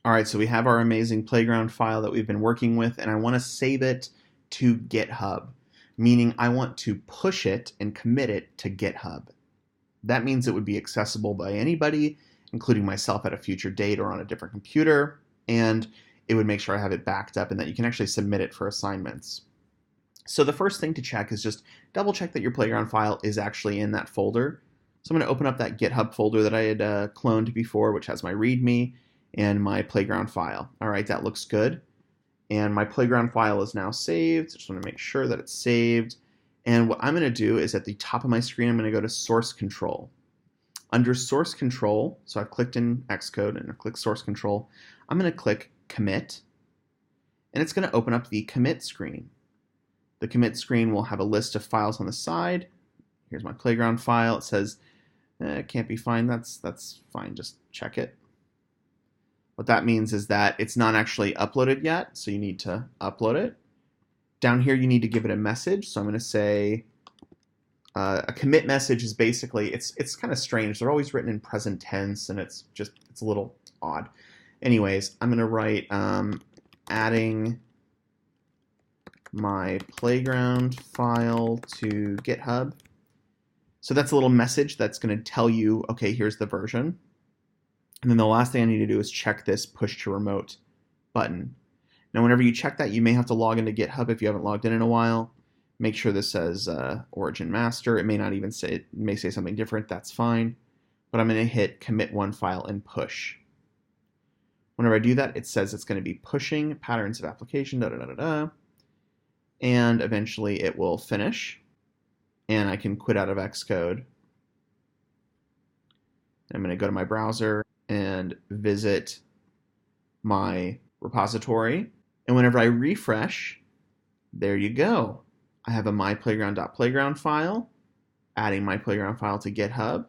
All right, so we have our amazing playground file that we've been working with, and I want to save it to GitHub, meaning I want to push it and commit it to GitHub. That means it would be accessible by anybody, including myself at a future date or on a different computer, and it would make sure I have it backed up and that you can actually submit it for assignments. So the first thing to check is just double check that your playground file is actually in that folder. So I'm going to open up that GitHub folder that I had cloned before, which has my README and my playground file. All right, that looks good. And my playground file is now saved. Just want to make sure that it's saved. And what I'm going to do is at the top of my screen, I'm going to go to Source Control. Under Source Control, so I've clicked in Xcode and I've clicked Source Control, I'm going to click Commit. And it's going to open up the Commit screen. The Commit screen will have a list of files on the side. Here's my playground file. It says, it can't be fine. That's fine. Just check it. What that means is that it's not actually uploaded yet, so you need to upload it. Down here, you need to give it a message. So I'm going to say a commit message is basically, it's kind of strange. They're always written in present tense, and it's a little odd. Anyways, I'm going to write adding my playground file to GitHub. So that's a little message that's going to tell you, okay, here's the version. And then the last thing I need to do is check this push to remote button. Now, whenever you check that, you may have to log into GitHub if you haven't logged in a while. Make sure this says origin master. It may not even say, it may say something different. That's fine. But I'm going to hit commit one file and push. Whenever I do that, it says it's going to be pushing patterns of application, and eventually it will finish. And I can quit out of Xcode. I'm going to go to my browser and visit my repository. And whenever I refresh, there you go. I have a myplayground.playground file, adding my playground file to GitHub.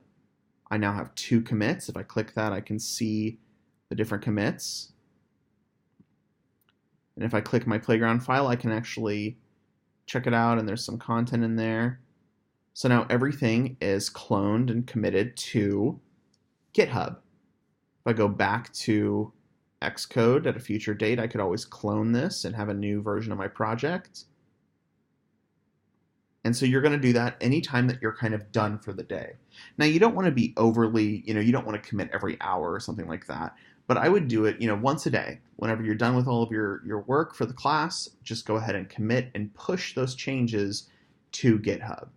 I now have 2 commits. If I click that, I can see the different commits. And if I click my playground file, I can actually check it out, and there's some content in there. So now everything is cloned and committed to GitHub. If I go back to Xcode at a future date, I could always clone this and have a new version of my project. And so you're going to do that anytime that you're kind of done for the day. Now, you don't want to be overly, you don't want to commit every hour or something like that. But I would do it, once a day. Whenever you're done with all of your work for the class, just go ahead and commit and push those changes to GitHub.